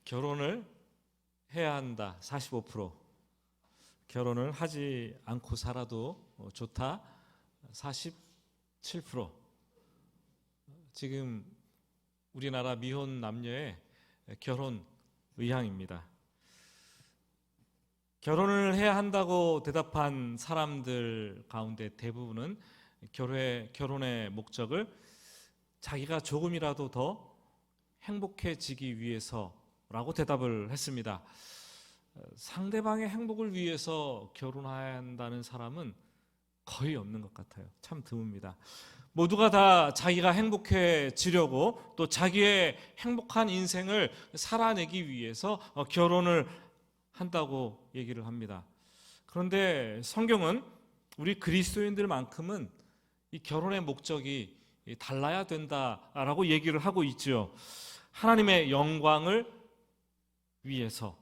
결혼을 해야 한다 45%, 결혼을 하지 않고 살아도 좋다 47%. 지금 우리나라 미혼 남녀의 결혼 의향입니다. 결혼을 해야 한다고 대답한 사람들 가운데 대부분은 결혼의 목적을 자기가 조금이라도 더 행복해지기 위해서라고 대답을 했습니다. 상대방의 행복을 위해서 결혼해야 한다는 사람은 거의 없는 것 같아요. 참 드뭅니다. 모두가 다 자기가 행복해지려고 또 자기의 행복한 인생을 살아내기 위해서 결혼을 한다고 얘기를 합니다. 그런데 성경은 우리 그리스도인들만큼은 이 결혼의 목적이 달라야 된다라고 얘기를 하고 있죠. 하나님의 영광을 위해서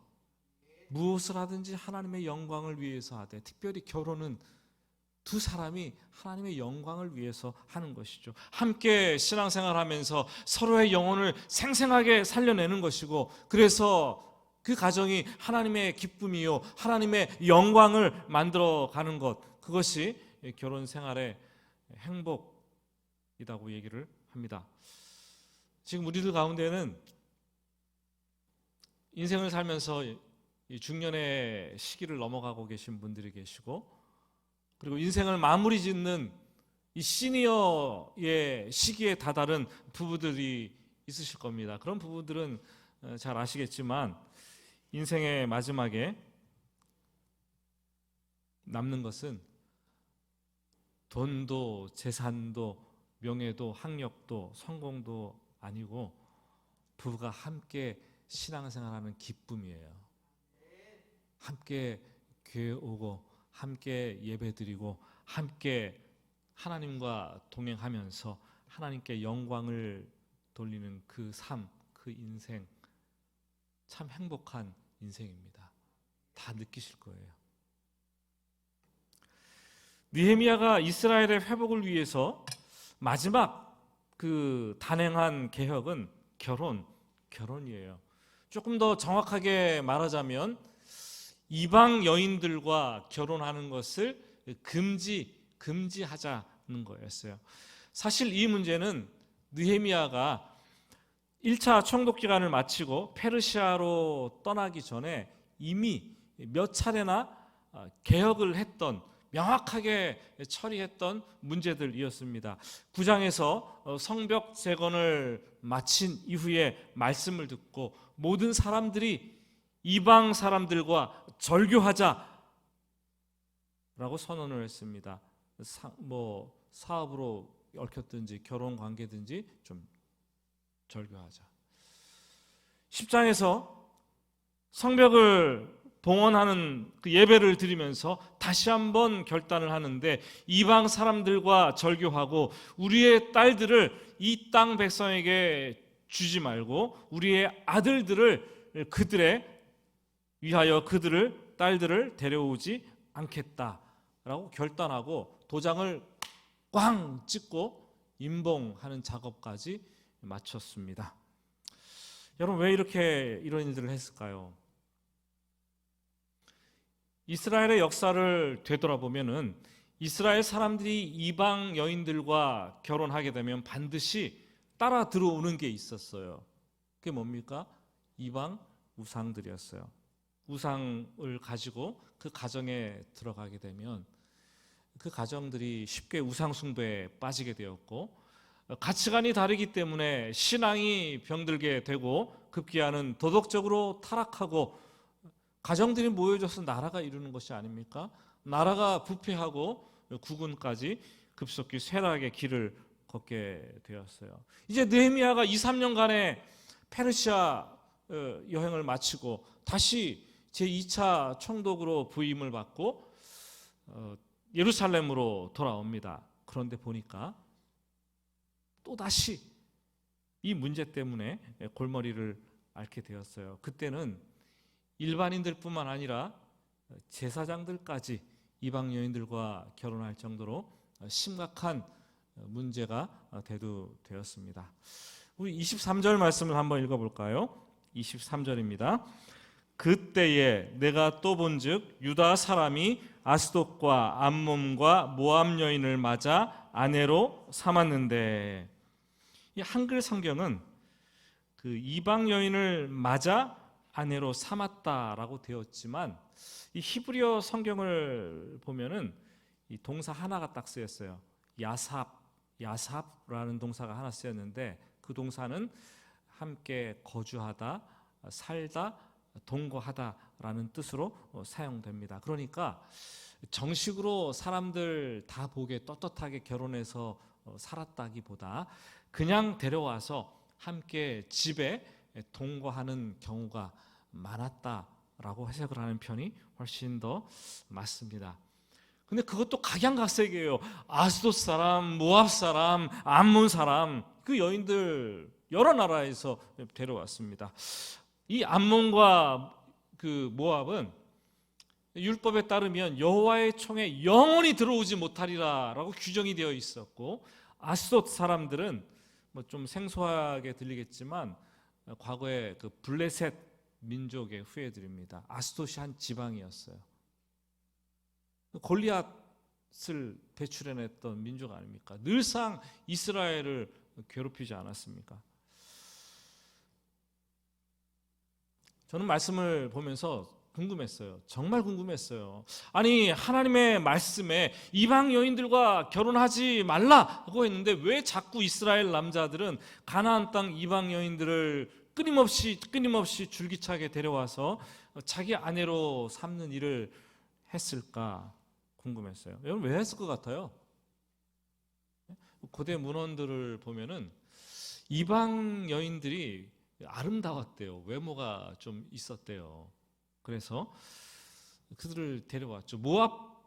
무엇을 하든지 하나님의 영광을 위해서 하되, 특별히 결혼은 두 사람이 하나님의 영광을 위해서 하는 것이죠. 함께 신앙생활하면서 서로의 영혼을 생생하게 살려내는 것이고, 그래서 그 가정이 하나님의 기쁨이요 하나님의 영광을 만들어가는 것, 그것이 결혼 생활의 행복이라고 얘기를 합니다. 지금 우리들 가운데는 인생을 살면서 이 중년의 시기를 넘어가고 계신 분들이 계시고, 그리고 인생을 마무리 짓는 이 시니어의 시기에 다다른 부부들이 있으실 겁니다. 그런 부부들은 잘 아시겠지만 인생의 마지막에 남는 것은 돈도 재산도 명예도 학력도 성공도 아니고 부부가 함께 신앙생활하는 기쁨이에요. 함께 교회 오고 함께 예배드리고 함께 하나님과 동행하면서 하나님께 영광을 돌리는 그 삶, 그 인생, 참 행복한 인생입니다. 다 느끼실 거예요. 느헤미야가 이스라엘의 회복을 위해서 마지막 그 단행한 개혁은 결혼이에요. 조금 더 정확하게 말하자면 이방 여인들과 결혼하는 것을 금지하자는 거였어요. 사실 이 문제는 느헤미야가 1차 총독 기간을 마치고 페르시아로 떠나기 전에 이미 몇 차례나 개혁을 했던, 명확하게 처리했던 문제들이었습니다. 9장에서 성벽 재건을 마친 이후에 말씀을 듣고 모든 사람들이 이방 사람들과 절교하자라고 선언을 했습니다. 사업으로 얽혔든지 결혼 관계든지 좀 절교하자. 10장에서 성벽을 봉헌하는 그 예배를 드리면서 다시 한번 결단을 하는데, 이방 사람들과 절교하고 우리의 딸들을 이 땅 백성에게 주지 말고 우리의 아들들을 그들의 위하여 그들을 딸들을 데려오지 않겠다라고 결단하고 도장을 꽝 찍고 임봉하는 작업까지 마쳤습니다. 여러분, 왜 이런 일들을 했을까요? 이스라엘의 역사를 되돌아보면은 이스라엘 사람들이 이방 여인들과 결혼하게 되면 반드시 따라 들어오는 게 있었어요. 그게 뭡니까? 이방 우상들이었어요. 우상을 가지고 그 가정에 들어가게 되면 그 가정들이 쉽게 우상 숭배에 빠지게 되었고, 가치관이 다르기 때문에 신앙이 병들게 되고 급기야는 도덕적으로 타락하고, 가정들이 모여져서 나라가 이루는 것이 아닙니까? 나라가 부패하고 국군까지 급속히 쇠락의 길을 걷게 되었어요. 이제 느헤미야가 2-3년간의 페르시아 여행을 마치고 다시 제2차 총독으로 부임을 받고 예루살렘으로 돌아옵니다. 그런데 보니까 또다시 이 문제 때문에 골머리를 앓게 되었어요. 그때는 일반인들 뿐만 아니라 제사장들까지 이방 여인들과 결혼할 정도로 심각한 문제가 대두되었습니다. 우리 23절 말씀을 한번 읽어볼까요? 23절입니다. 그때에 내가 또 본즉 유다 사람이 아스돗과 암몬과 모압 여인을 맞아 아내로 삼았는데, 이 한글 성경은 그 이방 여인을 맞아 아내로 삼았다라고 되었지만 이 히브리어 성경을 보면은 이 동사 하나가 딱 쓰였어요. 야삽라는 동사가 하나 쓰였는데 그 동사는 함께 거주하다, 살다, 동거하다라는 뜻으로 사용됩니다. 그러니까 정식으로 사람들 다 보기에 떳떳하게 결혼해서 살았다기보다 그냥 데려와서 함께 집에 동거하는 경우가 많았다라고 해석을 하는 편이 훨씬 더 맞습니다. 근데 그것도 각양각색이에요. 아스돗 사람, 모압 사람, 암몬 사람, 그 여인들 여러 나라에서 데려왔습니다. 이 암몬과 그 모압은 율법에 따르면 여호와의 총에 영원히 들어오지 못하리라라고 규정이 되어 있었고, 아스돗 사람들은 뭐 좀 생소하게 들리겠지만 과거에 그 블레셋 민족의 후예들입니다. 아스돗이 한 지방이었어요. 골리앗을 배출해냈던 민족 아닙니까? 늘상 이스라엘을 괴롭히지 않았습니까? 저는 말씀을 보면서 궁금했어요. 정말 궁금했어요. 아니, 하나님의 말씀에 이방 여인들과 결혼하지 말라고 했는데 왜 자꾸 이스라엘 남자들은 가나안 땅 이방 여인들을 끊임없이 줄기차게 데려와서 자기 아내로 삼는 일을 했을까 궁금했어요. 여러분, 왜 했을 것 같아요? 고대 문헌들을 보면은 이방 여인들이 아름다웠대요. 외모가 좀 있었대요. 그래서 그들을 데려왔죠. 모압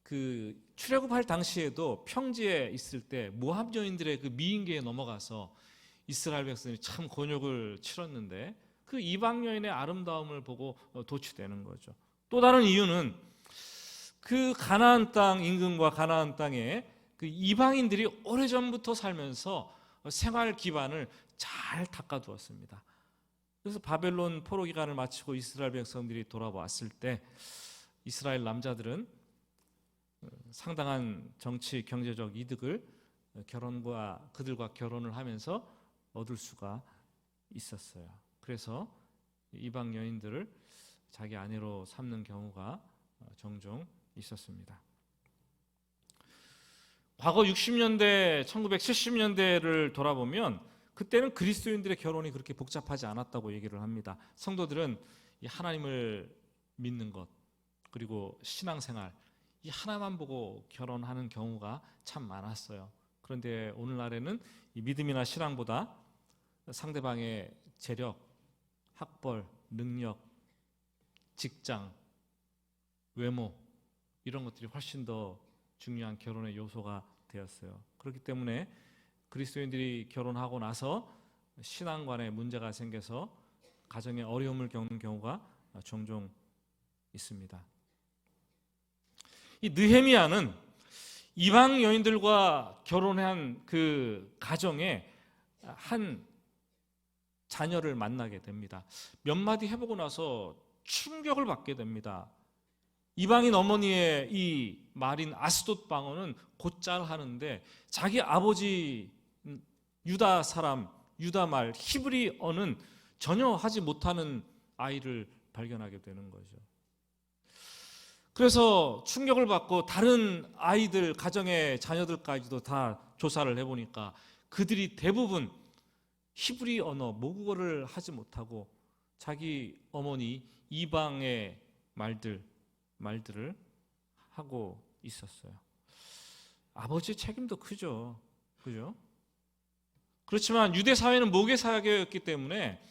그 출애굽할 당시에도 평지에 있을 때 모압 여인들의 그 미인계에 넘어가서 이스라엘 백성들이 참 곤욕을 치렀는데 그 이방 여인의 아름다움을 보고 도취되는 거죠. 또 다른 이유는 그 가나안 땅 임금과 가나안 땅에 그 이방인들이 오래전부터 살면서 생활 기반을 잘 닦아두었습니다. 그래서 바벨론 포로 기간을 마치고 이스라엘 백성들이 돌아왔을 때 이스라엘 남자들은 상당한 정치 경제적 이득을 그들과 결혼을 하면서 얻을 수가 있었어요. 그래서 이방 여인들을 자기 아내로 삼는 경우가 종종 있었습니다. 과거 60년대, 1970년대를 돌아보면 그때는 그리스도인들의 결혼이 그렇게 복잡하지 않았다고 얘기를 합니다. 성도들은 이 하나님을 믿는 것, 그리고 신앙생활, 이 하나만 보고 결혼하는 경우가 참 많았어요. 그런데 오늘날에는 이 믿음이나 신앙보다 상대방의 재력, 학벌, 능력, 직장, 외모, 이런 것들이 훨씬 더 중요한 결혼의 요소가 되었어요. 그렇기 때문에 그리스도인들이 결혼하고 나서 신앙관에 문제가 생겨서 가정에 어려움을 겪는 경우가 종종 있습니다. 이 느헤미야는 이방 여인들과 결혼한 그 가정에 한 자녀를 만나게 됩니다. 몇 마디 해보고 나서 충격을 받게 됩니다. 이방인 어머니의 이 말인 아스돗 방언은 곧잘 하는데 자기 아버지 유다 사람, 유다 말, 히브리어는 전혀 하지 못하는 아이를 발견하게 되는 거죠. 그래서 충격을 받고 다른 아이들, 가정의 자녀들까지도 다 조사를 해보니까 그들이 대부분 히브리 언어, 모국어를 하지 못하고 자기 어머니 이방의 말들을 하고 있었어요. 아버지의 책임도 크죠. 그죠? 그렇지만 유대 사회는 모계 사회였기 때문에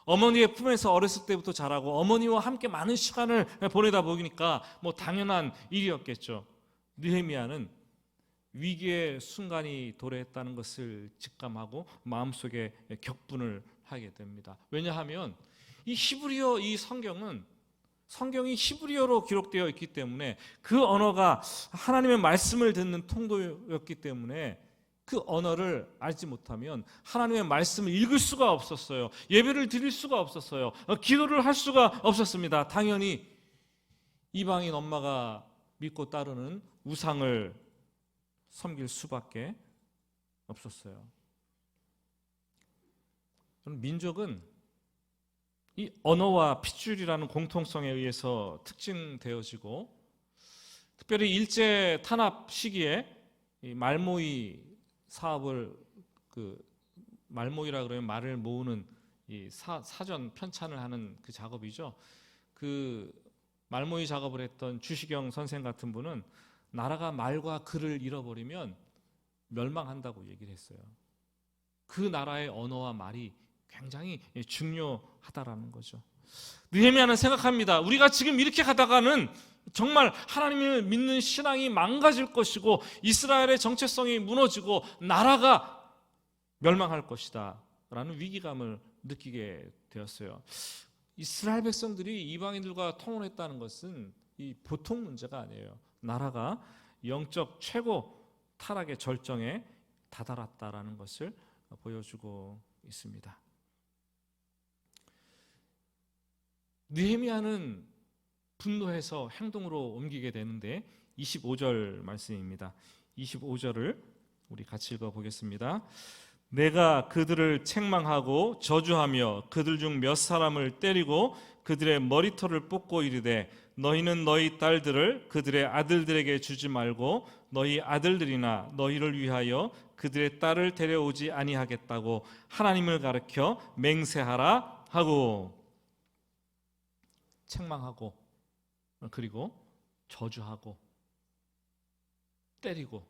어머니의 품에서 어렸을 때부터 자라고 어머니와 함께 많은 시간을 보내다 보니까 뭐 당연한 일이었겠죠. 느헤미야는 위기의 순간이 도래했다는 것을 직감하고 마음속에 격분을 하게 됩니다. 왜냐하면 이 히브리어 이 성경이 히브리어로 기록되어 있기 때문에 그 언어가 하나님의 말씀을 듣는 통도였기 때문에 그 언어를 알지 못하면 하나님의 말씀을 읽을 수가 없었어요. 예배를 드릴 수가 없었어요. 기도를 할 수가 없었습니다. 당연히 이방인 엄마가 믿고 따르는 우상을 섬길 수밖에 없었어요. 민족은 이 언어와 핏줄이라는 공통성에 의해서 특징되어지고, 특별히 일제 탄압 시기에 이 말모이 사업을, 말모이라 그러면 말을 모으는 이 사전 편찬을 하는 그 작업이죠. 그 말모이 작업을 했던 주시경 선생 같은 분은 나라가 말과 글을 잃어버리면 멸망한다고 얘기를 했어요. 그 나라의 언어와 말이 굉장히 중요하다라는 거죠. 느헤미야는 생각합니다. 우리가 지금 이렇게 가다가는 정말 하나님을 믿는 신앙이 망가질 것이고 이스라엘의 정체성이 무너지고 나라가 멸망할 것이다 라는 위기감을 느끼게 되었어요. 이스라엘 백성들이 이방인들과 통혼했다는 것은 이 보통 문제가 아니에요. 나라가 영적 최고 타락의 절정에 다다랐다라는 것을 보여주고 있습니다. 느헤미야는 분노해서 행동으로 옮기게 되는데 25절 말씀입니다. 25절을 우리 같이 읽어보겠습니다. 내가 그들을 책망하고 저주하며 그들 중 몇 사람을 때리고 그들의 머리털을 뽑고 이르되 너희는 너희 딸들을 그들의 아들들에게 주지 말고 너희 아들들이나 너희를 위하여 그들의 딸을 데려오지 아니하겠다고 하나님을 가르쳐 맹세하라 하고, 책망하고 그리고 저주하고 때리고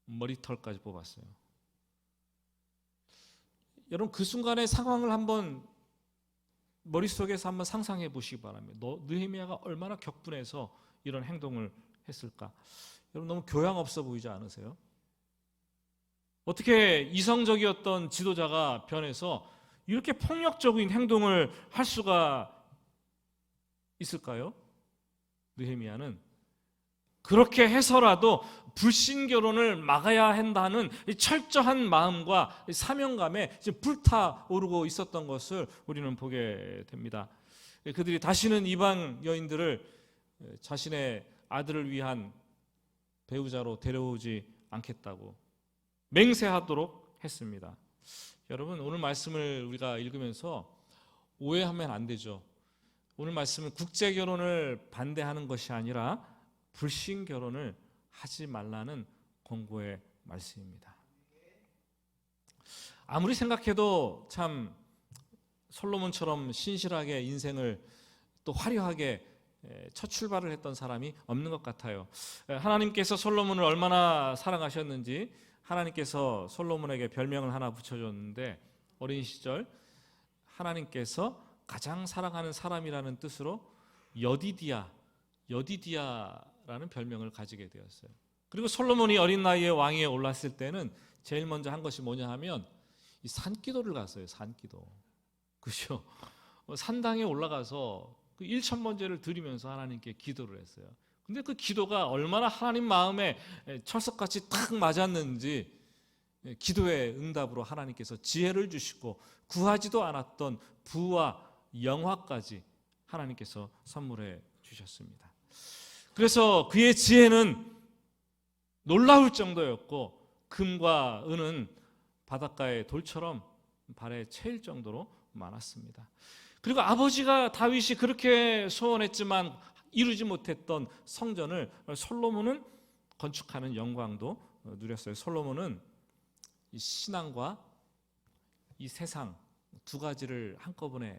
머리털까지 뽑았어요. 여러분 그 순간의 상황을 한번 머릿속에서 한번 상상해 보시기 바랍니다. 느헤미야가 얼마나 격분해서 이런 행동을 했을까? 여러분 너무 교양 없어 보이지 않으세요? 어떻게 이성적이었던 지도자가 변해서 이렇게 폭력적인 행동을 할 수가 있을까요? 느헤미야는 그렇게 해서라도 불신 결혼을 막아야 한다는 철저한 마음과 사명감에 불타오르고 있었던 것을 우리는 보게 됩니다. 그들이 다시는 이방 여인들을 자신의 아들을 위한 배우자로 데려오지 않겠다고 맹세하도록 했습니다. 여러분 오늘 말씀을 우리가 읽으면서 오해하면 안 되죠. 오늘 말씀은 국제 결혼을 반대하는 것이 아니라 불신 결혼을 하지 말라는 권고의 말씀입니다. 아무리 생각해도 참 솔로몬처럼 신실하게 인생을 또 화려하게 첫 출발을 했던 사람이 없는 것 같아요. 하나님께서 솔로몬을 얼마나 사랑하셨는지 하나님께서 솔로몬에게 별명을 하나 붙여줬는데, 어린 시절 하나님께서 가장 사랑하는 사람이라는 뜻으로 여디디아라는 별명을 가지게 되었어요. 그리고 솔로몬이 어린 나이에 왕위에 올랐을 때는 제일 먼저 한 것이 뭐냐 하면 이 산기도를 갔어요. 산기도. 그렇죠? 산당에 올라가서 그 1,000번제를 드리면서 하나님께 기도를 했어요. 근데 그 기도가 얼마나 하나님 마음에 철석같이 탁 맞았는지 기도의 응답으로 하나님께서 지혜를 주시고 구하지도 않았던 부와 영화까지 하나님께서 선물해 주셨습니다. 그래서 그의 지혜는 놀라울 정도였고 금과 은은 바닷가의 돌처럼 발에 채일 정도로 많았습니다. 그리고 아버지가 다윗이 그렇게 소원했지만 이루지 못했던 성전을 솔로몬은 건축하는 영광도 누렸어요. 솔로몬은 이 신앙과 이 세상 두 가지를 한꺼번에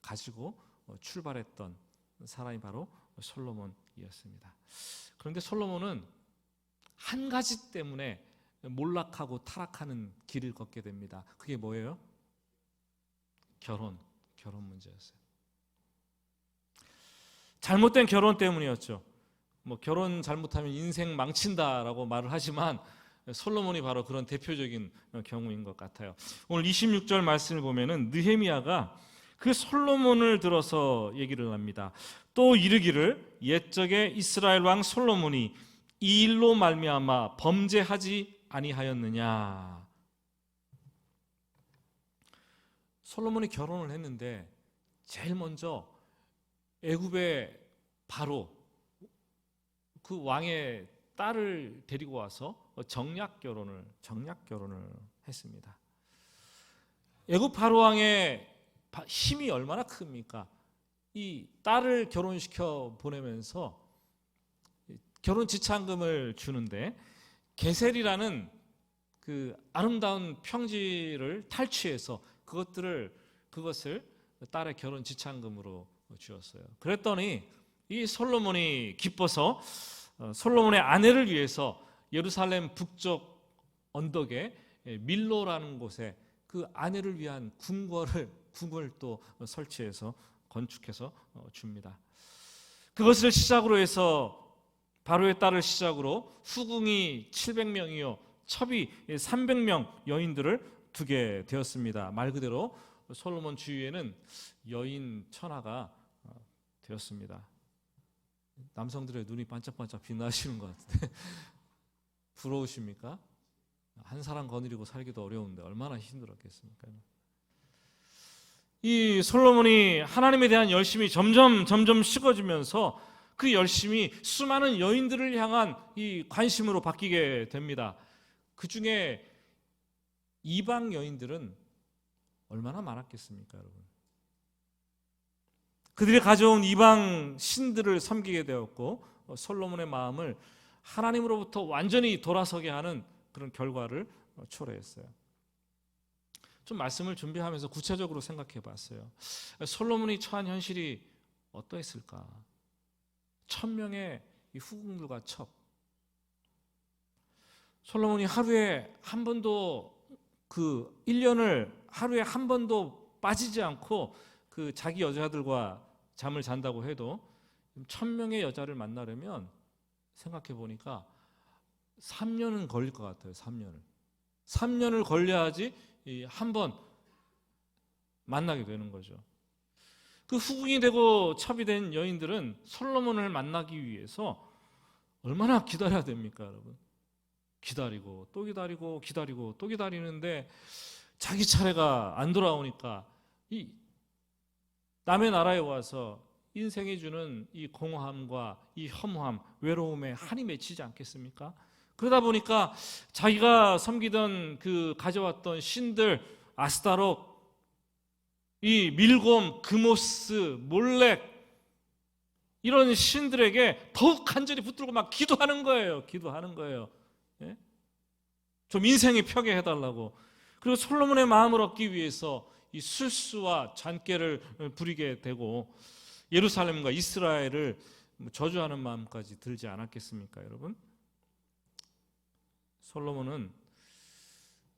가지고 출발했던 사람이 바로 솔로몬이었습니다. 그런데 솔로몬은 한 가지 때문에 몰락하고 타락하는 길을 걷게 됩니다. 그게 뭐예요? 결혼 문제였어요. 잘못된 결혼 때문이었죠. 결혼 잘못하면 인생 망친다라고 말을 하지만 솔로몬이 바로 그런 대표적인 경우인 것 같아요. 오늘 26절 말씀을 보면은 느헤미야가 그 솔로몬을 들어서 얘기를 합니다. 또 이르기를 옛적에 이스라엘 왕 솔로몬이 이 일로 말미암아 범죄하지 아니하였느냐. 솔로몬이 결혼을 했는데 제일 먼저 애굽의 바로 그 왕의 딸을 데리고 와서 정략 결혼을 했습니다. 애굽 바로 왕의 힘이 얼마나 큽니까? 이 딸을 결혼시켜 보내면서 결혼 지참금을 주는데 게셀이라는 그 아름다운 평지를 탈취해서 그것을 딸의 결혼 지참금으로 주었어요. 그랬더니 이 솔로몬이 기뻐서 솔로몬의 아내를 위해서 예루살렘 북쪽 언덕에 밀로라는 곳에 그 아내를 위한 궁궐을 또 설치해서 건축해서 줍니다. 그것을 시작으로 해서 바로의 딸을 시작으로 후궁이 700명이요 첩이 300명 여인들을 두게 되었습니다. 말 그대로 솔로몬 주위에는 여인 천하가 되었습니다. 남성들의 눈이 반짝반짝 빛나시는 것 같은데 부러우십니까? 한 사람 거느리고 살기도 어려운데 얼마나 힘들었겠습니까? 이 솔로몬이 하나님에 대한 열심이 점점 식어지면서 그 열심이 수많은 여인들을 향한 이 관심으로 바뀌게 됩니다. 그 중에 이방 여인들은 얼마나 많았겠습니까, 여러분? 그들이 가져온 이방 신들을 섬기게 되었고 솔로몬의 마음을 하나님으로부터 완전히 돌아서게 하는 그런 결과를 초래했어요. 좀 말씀을 준비하면서 구체적으로 생각해 봤어요. 솔로몬이 처한 현실이 어떠했을까? 1000명의 이 후궁들과 첩. 솔로몬이 하루에 한 번도 1년을 하루에 한 번도 빠지지 않고 그 자기 여자들과 잠을 잔다고 해도 1000명의 여자를 만나려면 생각해 보니까 3년은 걸릴 것 같아요. 3년을 걸려야지 한 번 만나게 되는 거죠. 그 후궁이 되고 첩이 된 여인들은 솔로몬을 만나기 위해서 얼마나 기다려야 됩니까, 여러분? 기다리고 또 기다리고 기다리고 또 기다리는데 자기 차례가 안 돌아오니까 이 남의 나라에 와서 인생이 주는 이 공허함과 이 허무함, 외로움에 한이 맺히지 않겠습니까? 그러다 보니까 자기가 섬기던 그 가져왔던 신들, 아스타롯, 이 밀곰, 그모스, 몰렉 이런 신들에게 더욱 간절히 붙들고 막 기도하는 거예요. 예? 좀 인생이 펴게 해달라고. 그리고 솔로몬의 마음을 얻기 위해서 이 술수와 잔꾀를 부리게 되고 예루살렘과 이스라엘을 저주하는 마음까지 들지 않았겠습니까, 여러분? 솔로몬은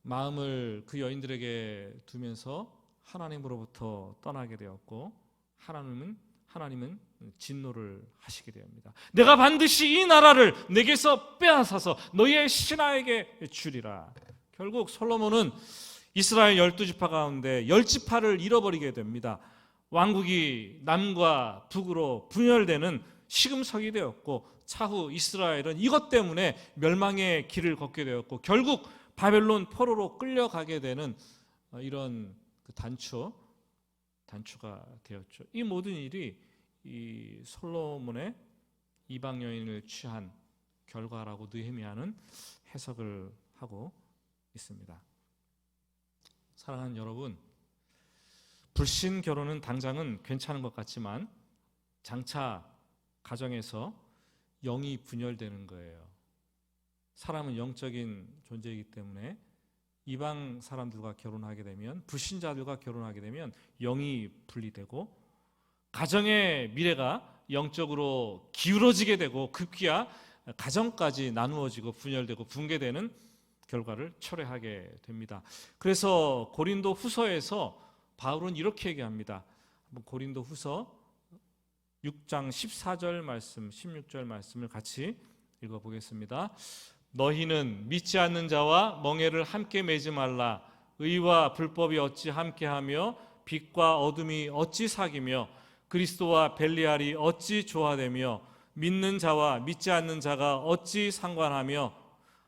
마음을 그 여인들에게 두면서 하나님으로부터 떠나게 되었고 하나님은 진노를 하시게 됩니다. 내가 반드시 이 나라를 내게서 빼앗아서 너희의 신하에게 주리라. 결국 솔로몬은 이스라엘 12지파 가운데 10지파를 잃어버리게 됩니다. 왕국이 남과 북으로 분열되는 시금석이 되었고 차후 이스라엘은 이것 때문에 멸망의 길을 걷게 되었고 결국 바벨론 포로로 끌려가게 되는 이런 그 단추가 되었죠. 이 모든 일이 이 솔로몬의 이방 여인을 취한 결과라고 느헤미야는 해석을 하고 있습니다. 사랑하는 여러분, 불신 결혼은 당장은 괜찮은 것 같지만 장차 가정에서 영이 분열되는 거예요. 사람은 영적인 존재이기 때문에 이방 사람들과 결혼하게 되면, 불신자들과 결혼하게 되면 영이 분리되고 가정의 미래가 영적으로 기울어지게 되고 급기야 가정까지 나누어지고 분열되고 붕괴되는 결과를 초래하게 됩니다. 그래서 고린도 후서에서 바울은 이렇게 얘기합니다. 고린도 후서 6장 14절 말씀, 16절 말씀을 같이 읽어보겠습니다. 너희는 믿지 않는 자와 멍에를 함께 매지 말라. 의와 불법이 어찌 함께하며 빛과 어둠이 어찌 사귀며 그리스도와 벨리알이 어찌 조화되며 믿는 자와 믿지 않는 자가 어찌 상관하며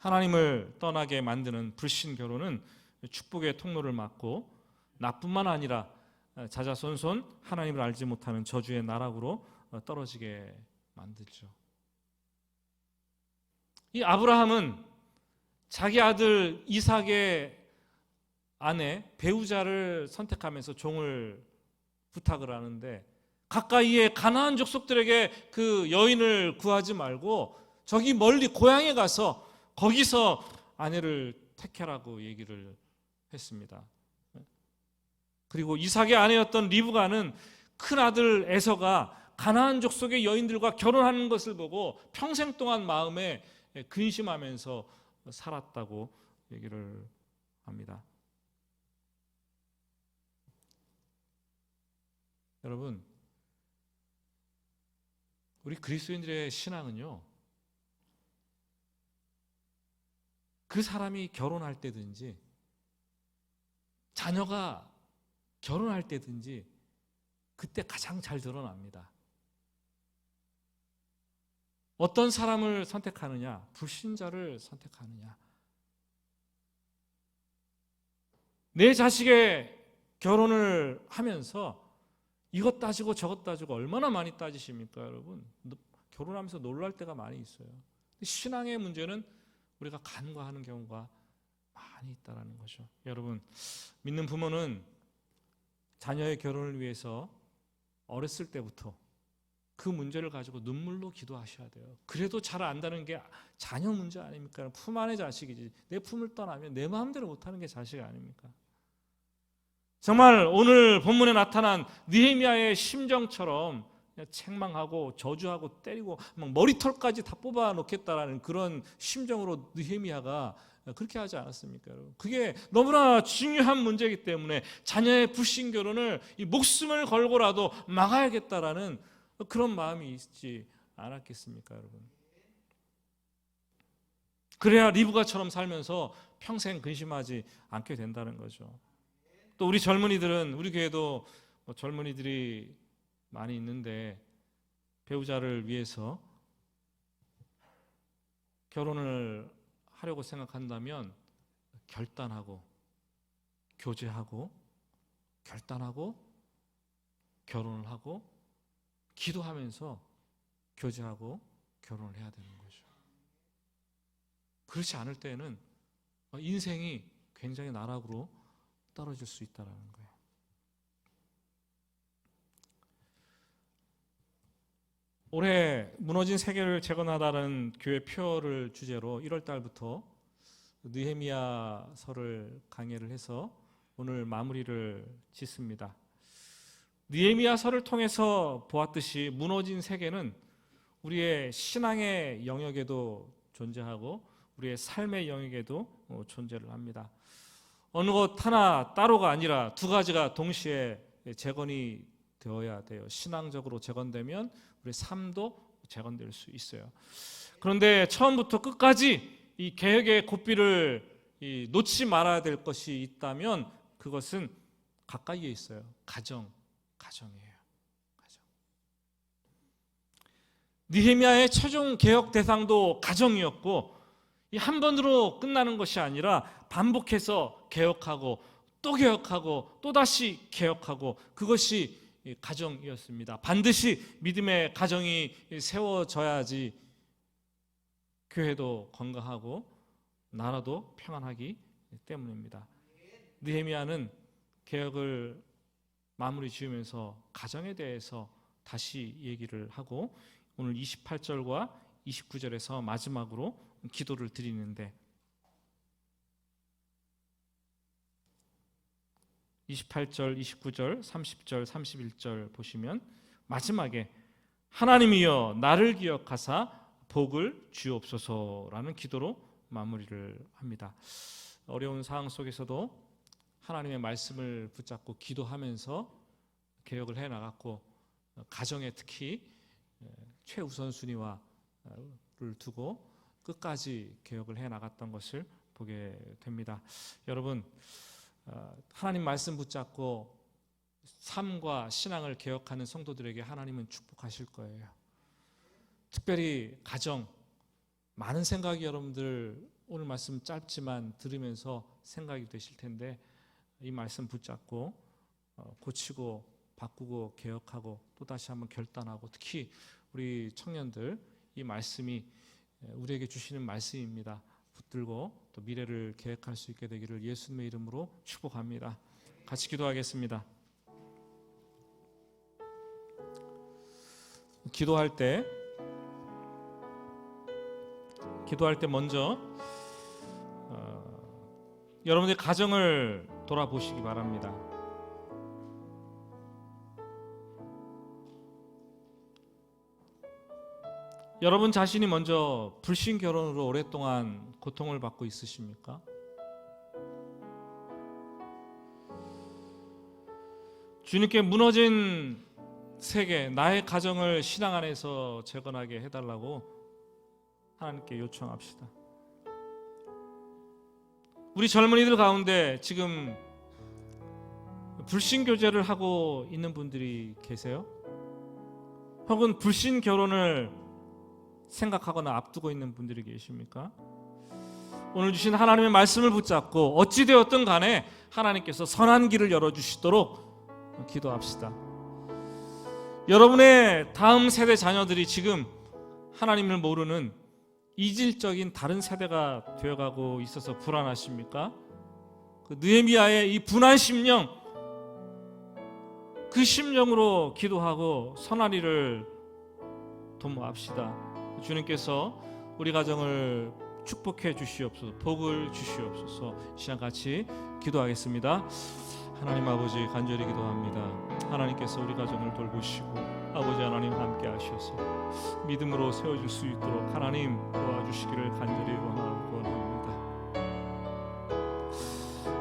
하나님을 떠나게 만드는 불신 결혼은 축복의 통로를 막고 나뿐만 아니라 자자손손 하나님을 알지 못하는 저주의 나락으로 떨어지게 만들죠. 이 아브라함은 자기 아들 이삭의 아내 배우자를 선택하면서 종을 부탁을 하는데 가까이에 가나안 족속들에게 그 여인을 구하지 말고 저기 멀리 고향에 가서 거기서 아내를 택해라고 얘기를 했습니다. 그리고 이삭의 아내였던 리브가는 큰아들 에서가 가나안 족속의 여인들과 결혼하는 것을 보고 평생 동안 마음에 근심하면서 살았다고 얘기를 합니다. 여러분, 우리 그리스도인들의 신앙은요, 그 사람이 결혼할 때든지 자녀가 결혼할 때든지 그때 가장 잘 드러납니다. 어떤 사람을 선택하느냐, 불신자를 선택하느냐. 내 자식의 결혼을 하면서 이것 따지고 저것 따지고 얼마나 많이 따지십니까, 여러분? 결혼하면서 놀랄 때가 많이 있어요. 신앙의 문제는 우리가 간과하는 경우가 많이 있다는 거죠. 여러분, 믿는 부모는 자녀의 결혼을 위해서 어렸을 때부터 그 문제를 가지고 눈물로 기도하셔야 돼요. 그래도 잘 안다는 게 자녀 문제 아닙니까? 품 안의 자식이지. 내 품을 떠나면 내 마음대로 못하는 게 자식 아닙니까? 정말 오늘 본문에 나타난 느헤미야의 심정처럼 책망하고 저주하고 때리고 막 머리털까지 다 뽑아 놓겠다라는 그런 심정으로 느헤미야가 그렇게 하지 않았습니까, 여러분? 그게 너무나 중요한 문제이기 때문에 자녀의 불신 결혼을 이 목숨을 걸고라도 막아야겠다라는 그런 마음이 있지 않았겠습니까, 여러분? 그래야 리브가처럼 살면서 평생 근심하지 않게 된다는 거죠. 또 우리 젊은이들은, 우리 교회도 젊은이들이 많이 있는데 배우자를 위해서 결혼을 하려고 생각한다면 결단하고 교제하고 결단하고 결혼을 하고 기도하면서 교제하고 결혼을 해야 되는 거죠. 그렇지 않을 때는 인생이 굉장히 나락으로 떨어질 수 있다는 거예요. 올해 무너진 세계를 재건하다는 교회 표어를 주제로 1월 달부터 느헤미야서를 강해를 해서 오늘 마무리를 짓습니다. 느헤미야서를 통해서 보았듯이 무너진 세계는 우리의 신앙의 영역에도 존재하고 우리의 삶의 영역에도 존재를 합니다. 어느 것 하나 따로가 아니라 두 가지가 동시에 재건이 되어야 돼요. 신앙적으로 재건되면 우리 삶도 재건될 수 있어요. 그런데 처음부터 끝까지 이 개혁의 고삐를 놓지 말아야 될 것이 있다면 그것은 가까이에 있어요. 가정이에요. 가정. 느헤미야의 최종 개혁 대상도 가정이었고 이 한 번으로 끝나는 것이 아니라 반복해서 개혁하고 또 개혁하고 또 다시 개혁하고 그것이 가정이었습니다. 반드시 믿음의 가정이 세워져야지 교회도 건강하고 나라도 평안하기 때문입니다. 느헤미야는 개혁을 마무리 지으면서 가정에 대해서 다시 얘기를 하고 오늘 28절과 29절에서 마지막으로 기도를 드리는데 28절, 29절, 30절, 31절 보시면 마지막에 하나님이여 나를 기억하사 복을 주옵소서라는 기도로 마무리를 합니다. 어려운 상황 속에서도 하나님의 말씀을 붙잡고 기도하면서 개혁을 해나갔고 가정에 특히 최우선순위를 두고 끝까지 개혁을 해나갔던 것을 보게 됩니다. 여러분, 하나님 말씀 붙잡고 삶과 신앙을 개혁하는 성도들에게 하나님은 축복하실 거예요. 특별히 가정, 많은 생각이 여러분들 오늘 말씀 짧지만 들으면서 생각이 되실 텐데 이 말씀 붙잡고 고치고 바꾸고 개혁하고 또 다시 한번 결단하고, 특히 우리 청년들 이 말씀이 우리에게 주시는 말씀입니다. 붙들고 또 미래를 계획할 수 있게 되기를 예수님의 이름으로 축복합니다. 같이 기도하겠습니다. 기도할 때 먼저 여러분의 가정을 돌아보시기 바랍니다. 여러분 자신이 먼저 불신 결혼으로 오랫동안 고통을 받고 있으십니까? 주님께 무너진 세계, 나의 가정을 신앙 안에서 재건하게 해달라고 하나님께 요청합시다. 우리 젊은이들 가운데 지금 불신 교제를 하고 있는 분들이 계세요? 혹은 불신 결혼을 생각하거나 앞두고 있는 분들이 계십니까? 오늘 주신 하나님의 말씀을 붙잡고 어찌되었든 간에 하나님께서 선한 길을 열어주시도록 기도합시다. 여러분의 다음 세대 자녀들이 지금 하나님을 모르는 이질적인 다른 세대가 되어가고 있어서 불안하십니까? 그 느헤미야의 이 분한 심령, 그 심령으로 기도하고 선한 일을 도모합시다. 주님께서 우리 가정을 축복해 주시옵소서, 복을 주시옵소서. 시간 같이 기도하겠습니다. 하나님 아버지, 간절히 기도합니다. 하나님께서 우리 가정을 돌보시고 아버지 하나님 함께 하셔서 믿음으로 세워질 수 있도록 하나님 도와주시기를 간절히 원합니다.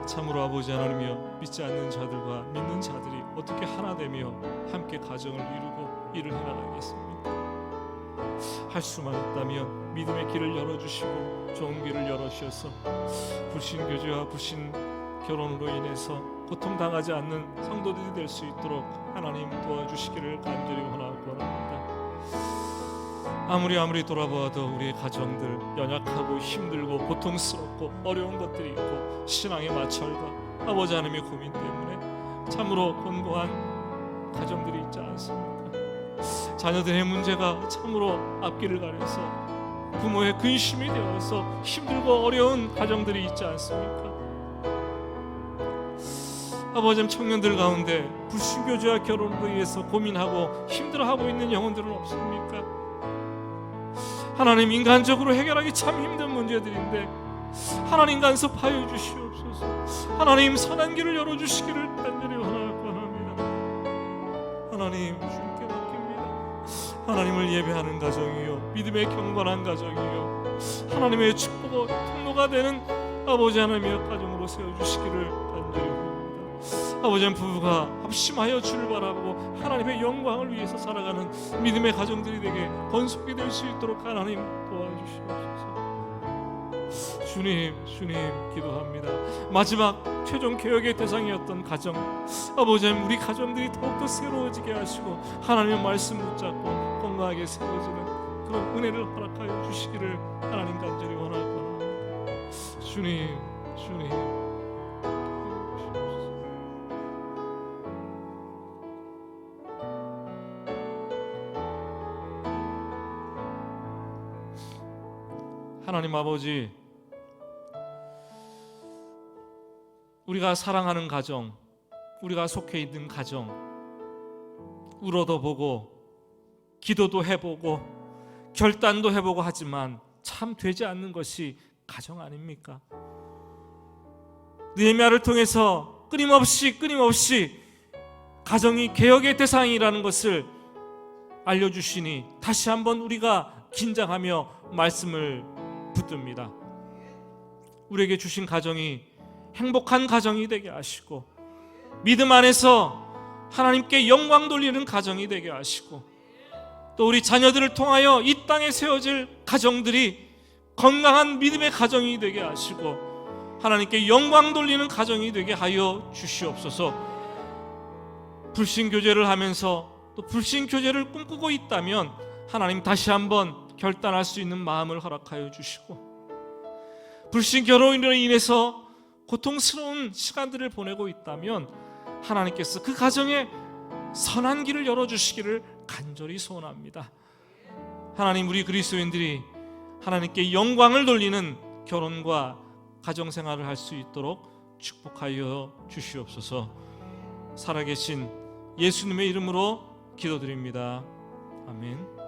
참으로 아버지 하나님이여, 믿지 않는 자들과 믿는 자들이 어떻게 하나 되며 함께 가정을 이루고 일을 해나가겠습니까? 할 수만 있다면 믿음의 길을 열어주시고 좋은 길을 열어주셔서 불신 교제와 불신 결혼으로 인해서 고통당하지 않는 성도들이 될 수 있도록 하나님 도와주시기를 간절히 원하고 합니다. 아무리 돌아보아도 우리의 가정들 연약하고 힘들고 고통스럽고 어려운 것들이 있고 신앙의 마찰과 아버지 하나님의 고민 때문에 참으로 곤고한 가정들이 있지 않습니까? 자녀들의 문제가 참으로 앞길을 가려서 부모의 근심이 되어서 힘들고 어려운 가정들이 있지 않습니까? 아버지, 청년들 가운데 불신교제와 결혼으로 인해서 고민하고 힘들어하고 있는 영혼들은 없습니까? 하나님, 인간적으로 해결하기 참 힘든 문제들인데 하나님 간섭하여 주시옵소서. 하나님, 선한 길을 열어주시기를 간절히 원합니다. 하나님, 주님께 맡깁니다. 하나님을 예배하는 가정이요, 믿음의 경건한 가정이요, 하나님의 축복의 통로가 되는 아버지 하나님의 가정으로 세워주시기를 간절히 원합니다. 아버지, 부부가 합심하여 주를 바라보고 하나님의 영광을 위해서 살아가는 믿음의 가정들이 되게 건속이 될 수 있도록 하나님 도와주시옵소서. 주님 기도합니다. 마지막 최종 개혁의 대상이었던 가정, 아버지, 우리 가정들이 더욱더 새로워지게 하시고 하나님의 말씀 붙잡고 건강하게 세워지는 그런 은혜를 허락하여 주시기를 하나님 간절히 원하고 합니다. 주님 하나님 아버지, 우리가 사랑하는 가정, 우리가 속해 있는 가정, 울어도 보고 기도도 해보고 결단도 해보고 하지만 참 되지 않는 것이 가정 아닙니까? 느헤미야를 통해서 끊임없이 가정이 개혁의 대상이라는 것을 알려주시니 다시 한번 우리가 긴장하며 말씀을 붙듭니다. 우리에게 주신 가정이 행복한 가정이 되게 하시고 믿음 안에서 하나님께 영광 돌리는 가정이 되게 하시고 또 우리 자녀들을 통하여 이 땅에 세워질 가정들이 건강한 믿음의 가정이 되게 하시고 하나님께 영광 돌리는 가정이 되게 하여 주시옵소서. 불신교제를 하면서 또 불신교제를 꿈꾸고 있다면 하나님 다시 한번 결단할 수 있는 마음을 허락하여 주시고, 불신 결혼으로 인해서 고통스러운 시간들을 보내고 있다면 하나님께서 그 가정에 선한 길을 열어주시기를 간절히 소원합니다. 하나님, 우리 그리스도인들이 하나님께 영광을 돌리는 결혼과 가정생활을 할 수 있도록 축복하여 주시옵소서. 살아계신 예수님의 이름으로 기도드립니다. 아멘.